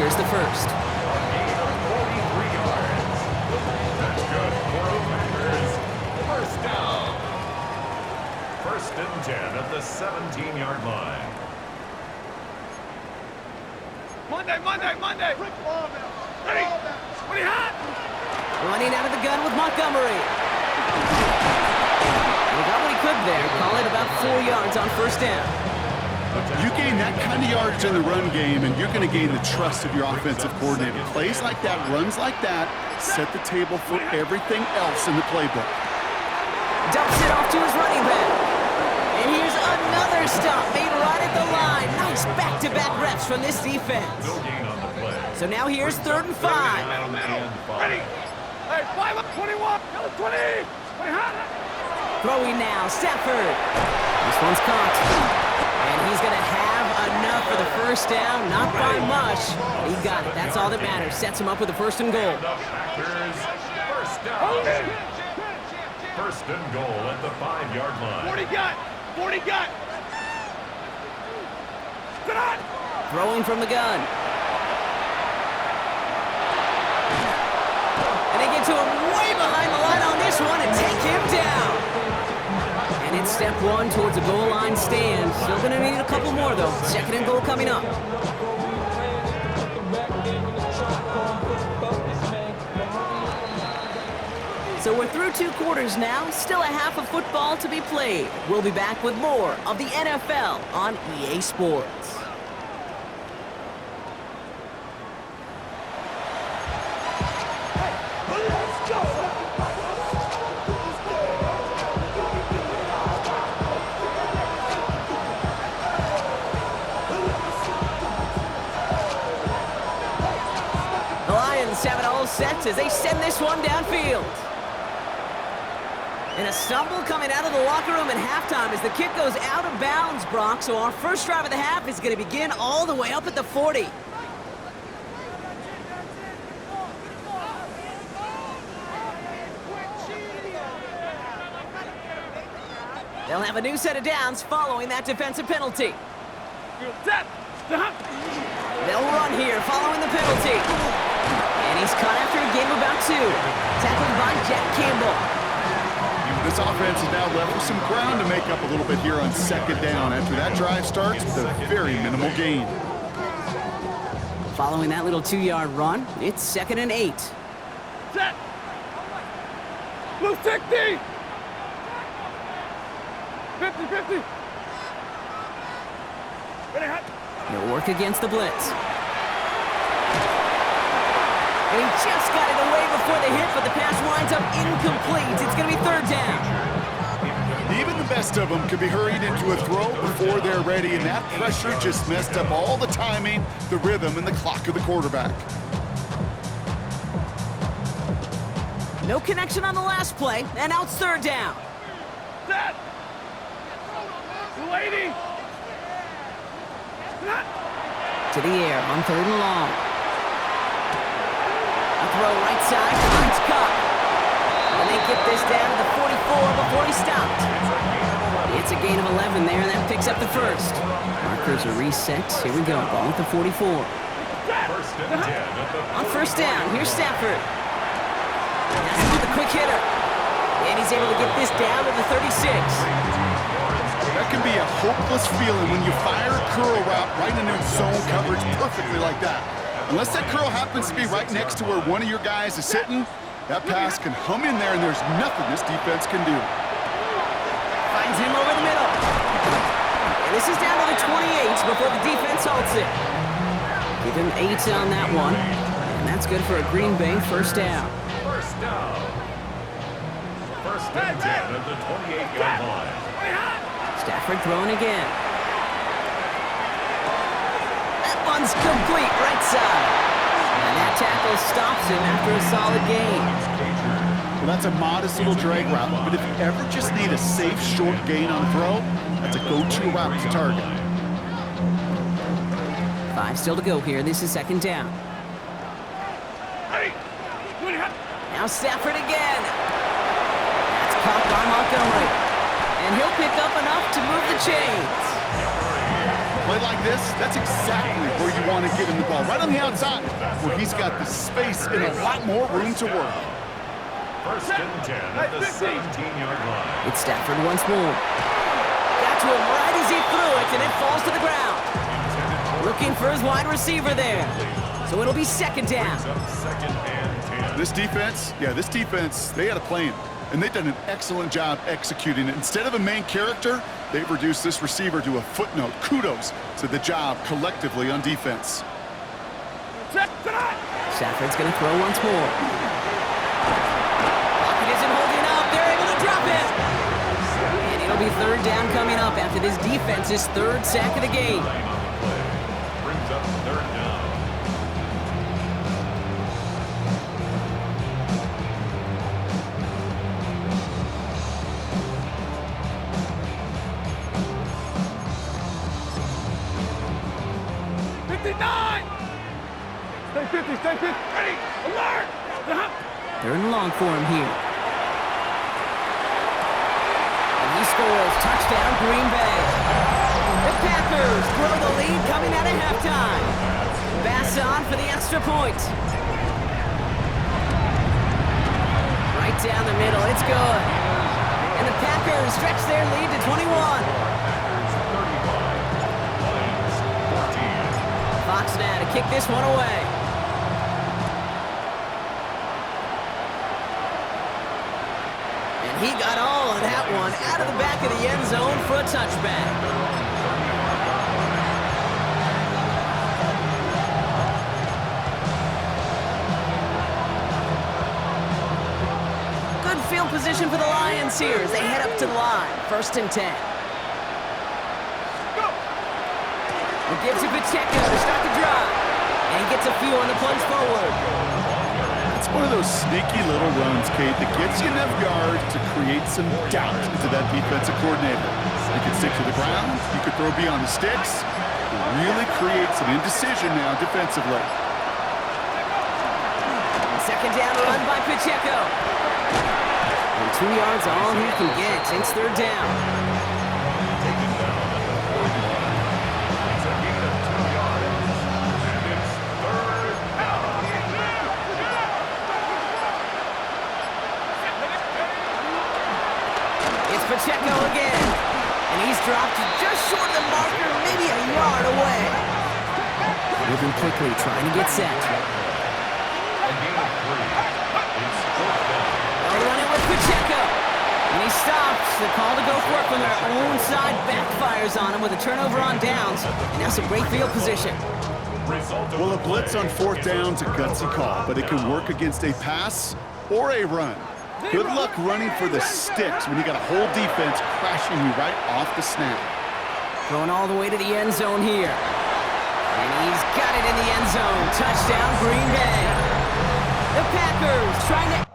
Here's the first. Gain of 43 yards. That's good for the Packers. First down. First and 10 at the 17-yard line. Monday! Ready? What do you have? Running out of the gun with Montgomery. He got what he could there. Call it about 4 yards on first down. You gain that kind of yardage in the run game, and you're going to gain the trust of your offensive coordinator. Plays like that, runs like that, set the table for everything else in the playbook. Dumps it off to his running back. And here's another stop made right at the line. Nice back-to-back reps from this defense. No gain on the play. So now here's 3rd and 5. Ready? Hey, 5 up, 21, 20. Throwing now, Stafford. This one's caught. And he's going to have enough for the first down. Not by much. He got it. That's all that matters. Sets him up with a 1st and goal. The Packers, first down. First and goal at the 5-yard line. 40 got. Get on. Throwing from the gun. And they get to him way behind the line on this one and take him down. And it's step 1 towards a goal line stand. Still going to need a couple more, though. 2nd and goal coming up. So we're through 2 quarters now. Still a half of football to be played. We'll be back with more of the NFL on EA Sports. The Lions have it all set as they send this one downfield. And a stumble coming out of the locker room at halftime as the kick goes out of bounds, Brock. So our first drive of the half is going to begin all the way up at the 40. They'll have a new set of downs following that defensive penalty. They'll run here following the penalty. And he's caught after a game of about 2. Tackled by Jack Campbell. This offense is now left with some ground to make up a little bit here on 2nd down after that drive starts with a very minimal gain. Following that little 2-yard run, it's 2nd and 8. Set. Blue 60. 50. Ready, hot. He'll work against the blitz. And he just got it away before the hit, but the pass winds up incomplete. It's going to be 3rd down. Even the best of them could be hurried into a throw before they're ready, and that pressure just messed up all the timing, the rhythm, and the clock of the quarterback. No connection on the last play, and now it's 3rd down. Set. 280. To the air on 3rd and long. A throw right side, Hines Cup. And they get this down to the 44 before he stopped. It's a gain of 11 there, and that picks up the first. Markers are reset. Here we go, ball at the 44. First and 10 On first down, here's Stafford. That's with the quick hitter. And he's able to get this down to the 36. That can be a hopeless feeling when you fire a curl route right into zone coverage perfectly like that. Unless that curl happens to be right next to where one of your guys is sitting, that pass can hum in there and there's nothing this defense can do. Finds him over the middle. And this is down to the 28 before the defense halts it. Give him 8 on that one. And that's good for a Green Bay first down. First down. First and 10 at the 28-yard line. Stafford throwing again. That one's complete right side. And that tackle stops him after a solid gain. Well, that's a modest little drag route, but if you ever just need a safe, short gain on a throw, that's a go-to route to target. 5 still to go here. This is 2nd down. Now Stafford again. That's caught by Montgomery. And he'll pick up enough to move the chains. play like this, that's exactly where you want to get him the ball. Right on the outside, where he's got the space and a lot more room to work. First and 10 at the 17-yard line. It's Stafford once more. Got to him right as he threw it, and it falls to the ground. Looking for his wide receiver there. So it'll be second down. Second and 10. This defense, they had a plan, and they've done an excellent job executing it. Instead of a main character, they've reduced this receiver to a footnote. Kudos to the job collectively on defense. Stafford's going to throw once more. Pocket isn't holding up. They're able to drop it. And it'll be third down coming up after this defense's third sack of the game. Brings up third down. Stay 50, stay 50. Ready, alert! Third and long for him here. And he scores. Touchdown, Green Bay. The Packers grow the lead coming out of halftime. Bass on for the extra point. Right down the middle. It's good. And the Packers stretch their lead to 21. Fox now to kick this one away. And he got all of that one out of the back of the end zone for a touchback. Good field position for the Lions here as they head up to the line. First and 10. He gives it Pacheco to start the drive. And he gets a few on the plunge forward. It's one of those sneaky little runs, Kate, that gets you enough yards to create some doubt into that defensive coordinator. You could stick to the ground. You could throw beyond the sticks. It really creates an indecision now defensively. Second down run by Pacheco. And 2 yards all he can get. It's third down. Taken down at the 40 line. It's a gain of 2 yards. And it's third down. It's Pacheco again. And he's dropped just short of the marker, maybe a yard away. Moving quickly, trying to get set. A gain of 3. It's fourth down. They'll run it with Pacheco. And he stops. The call to go for it from their own side backfires on him with a turnover on downs. And now some great field position. Result of Well, a the blitz play. on fourth down's a gutsy call, but it can work against a pass or a run. Good luck running for the sticks when you got a whole defense crashing you right off the snap. Going all the way to the end zone here. And he's got it in the end zone. Touchdown, Green Bay. The Packers trying to